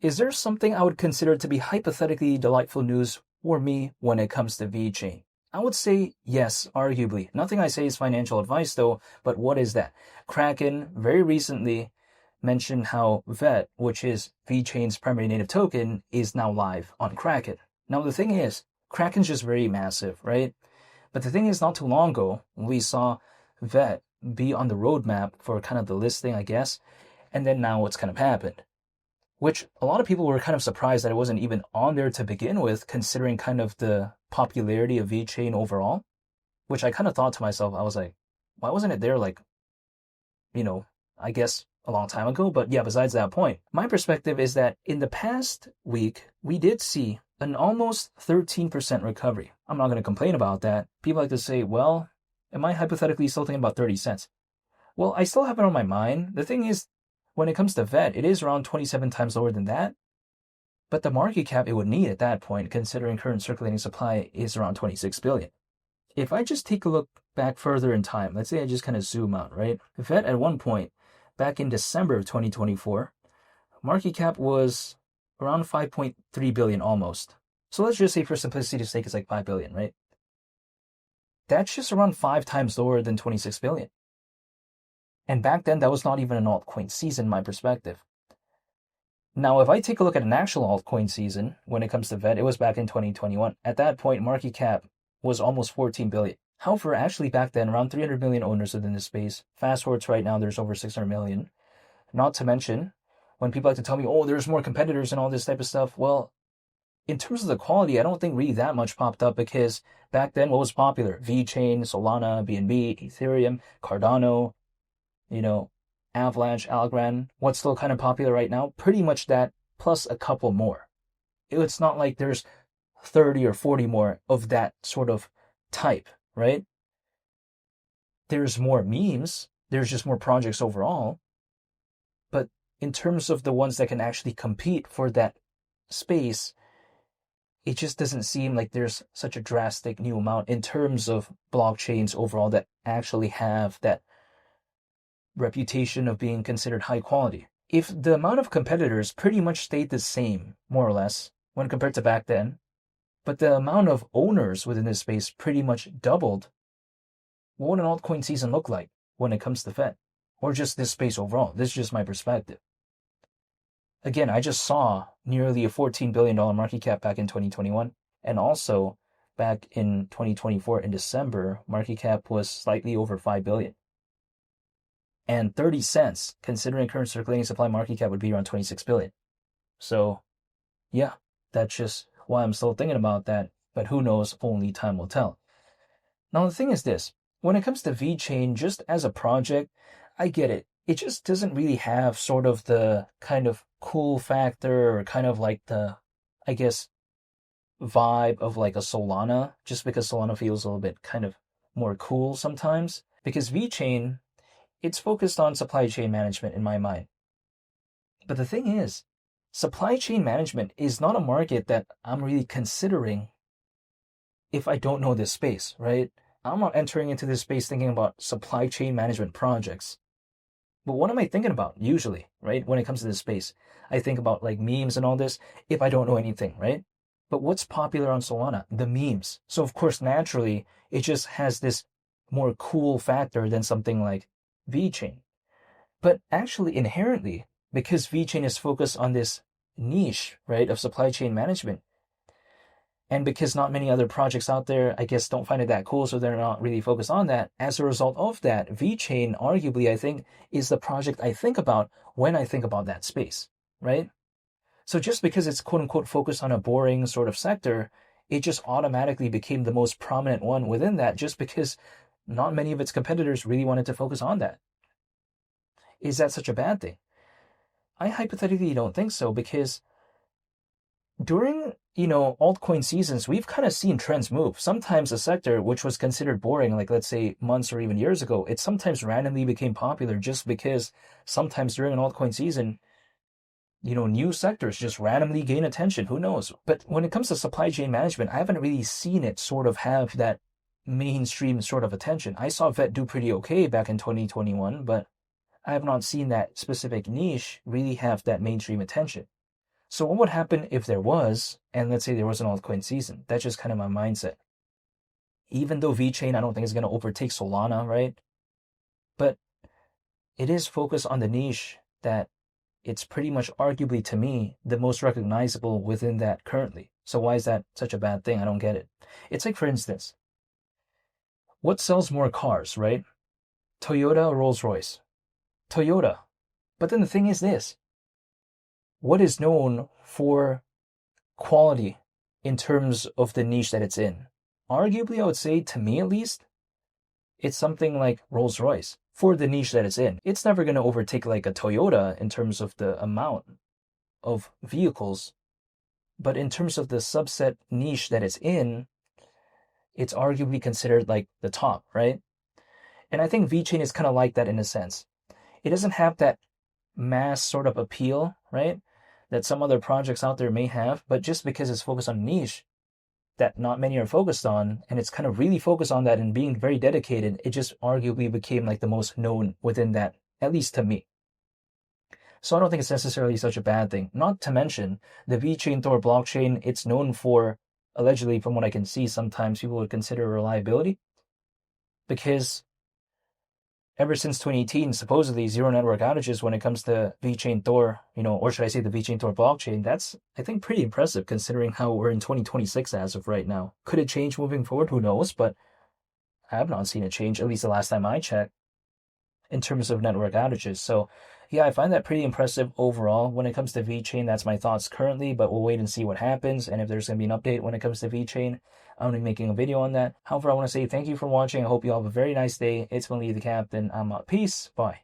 Is there something I would consider to be hypothetically delightful news for me when it comes to VeChain? I would say yes, arguably. Nothing I say is financial advice though, but what is that? Kraken very recently mentioned how VET, which is VeChain's primary native token, is now live on Kraken. Now the thing is, Kraken's just very massive, right? But the thing is, not too long ago, we saw VET be on the roadmap for kind of the listing, I guess, and then now what's kind of happened. Which a lot of people were kind of surprised that it wasn't even on there to begin with, considering kind of the popularity of VeChain overall. Which I kind of thought to myself, I was like, why wasn't it there like, I guess a long time ago? But yeah, besides that point, my perspective is that in the past week, we did see an almost 13% recovery. I'm not going to complain about that. People like to say, well, am I hypothetically still thinking about 30 cents? Well, I still have it on my mind. The thing is, when it comes to VET, it is around 27 times lower than that. But the market cap it would need at that point, considering current circulating supply, is around 26 billion. If I just take a look back further in time, let's say I just kind of zoom out, right? VET at one point, back in December of 2024, market cap was around 5.3 billion almost. So let's just say for simplicity's sake, it's like 5 billion, right? That's just around 5 times lower than 26 billion. And back then, that was not even an altcoin season, in my perspective. Now, if I take a look at an actual altcoin season, when it comes to VET, it was back in 2021. At that point, market cap was almost 14 billion. However, actually back then, around 300 million owners within the space. Fast forward to right now, there's over 600 million. Not to mention, when people like to tell me, oh, there's more competitors and all this type of stuff, well, in terms of the quality, I don't think really that much popped up, because back then, what was popular? VeChain, Solana, BNB, Ethereum, Cardano, Avalanche, Algorand. What's still kind of popular right now? Pretty much that, plus a couple more. It's not like there's 30 or 40 more of that sort of type, right? There's more memes. There's just more projects overall. But in terms of the ones that can actually compete for that space, it just doesn't seem like there's such a drastic new amount in terms of blockchains overall that actually have that reputation of being considered high quality. If the amount of competitors pretty much stayed the same, more or less, when compared to back then, but the amount of owners within this space pretty much doubled, what would an altcoin season look like when it comes to VET? Or just this space overall? This is just my perspective. Again, I just saw nearly a $14 billion market cap back in 2021, and also back in 2024 in December, market cap was slightly over 5 billion. And 30 cents, considering current circulating supply, market cap would be around 26 billion. So, yeah, that's just why I'm still thinking about that. But who knows? Only time will tell. Now, the thing is this. When it comes to VeChain, just as a project, I get it. It just doesn't really have sort of the kind of cool factor or kind of like the, I guess, vibe of like a Solana, just because Solana feels a little bit kind of more cool sometimes. Because VeChain, it's focused on supply chain management in my mind. But the thing is, supply chain management is not a market that I'm really considering if I don't know this space, right? I'm not entering into this space thinking about supply chain management projects. But what am I thinking about usually, right? When it comes to this space, I think about like memes and all this if I don't know anything, right? But what's popular on Solana? The memes. So of course, naturally, it just has this more cool factor than something like VeChain. But actually, inherently, because VeChain is focused on this niche, right, of supply chain management, and because not many other projects out there, I guess, don't find it that cool, so they're not really focused on that, as a result of that, VeChain, arguably, I think, is the project I think about when I think about that space, right? So just because it's quote-unquote focused on a boring sort of sector, it just automatically became the most prominent one within that, just because not many of its competitors really wanted to focus on that. Is that such a bad thing? I hypothetically don't think so, because during, altcoin seasons, we've kind of seen trends move. Sometimes a sector which was considered boring, like let's say months or even years ago, it sometimes randomly became popular just because sometimes during an altcoin season, new sectors just randomly gain attention. Who knows? But when it comes to supply chain management, I haven't really seen it sort of have that mainstream sort of attention. I saw VET do pretty okay back in 2021, but I have not seen that specific niche really have that mainstream attention. So what would happen if there was, and let's say there was an altcoin season? That's just kind of my mindset. Even though VeChain, I don't think is going to overtake Solana, right? But it is focused on the niche that it's pretty much arguably to me the most recognizable within that currently. So why is that such a bad thing? I don't get it. It's like, for instance, what sells more cars, right? Toyota or Rolls-Royce? Toyota. But then the thing is this. What is known for quality in terms of the niche that it's in? Arguably, I would say, to me at least, it's something like Rolls-Royce for the niche that it's in. It's never going to overtake like a Toyota in terms of the amount of vehicles, but in terms of the subset niche that it's in, it's arguably considered like the top, right? And I think VeChain is kind of like that in a sense. It doesn't have that mass sort of appeal, right? That some other projects out there may have, but just because it's focused on niche that not many are focused on, and it's kind of really focused on that and being very dedicated, it just arguably became like the most known within that, at least to me. So I don't think it's necessarily such a bad thing. Not to mention the VeChain Tor blockchain, it's known for, allegedly from what I can see, sometimes people would consider reliability, because ever since 2018, supposedly zero network outages when it comes to VeChain Tor, or should I say the VeChain Tor blockchain. That's, I think, pretty impressive considering how we're in 2026 as of right now. Could it change moving forward? Who knows? But I have not seen it change, at least the last time I checked, in terms of network outages. So yeah, I find that pretty impressive overall. When it comes to VeChain, that's my thoughts currently, but we'll wait and see what happens. And if there's going to be an update when it comes to VeChain, I'm going to be making a video on that. However, I want to say thank you for watching. I hope you all have a very nice day. It's Willie the Captain. I'm out. Peace. Bye.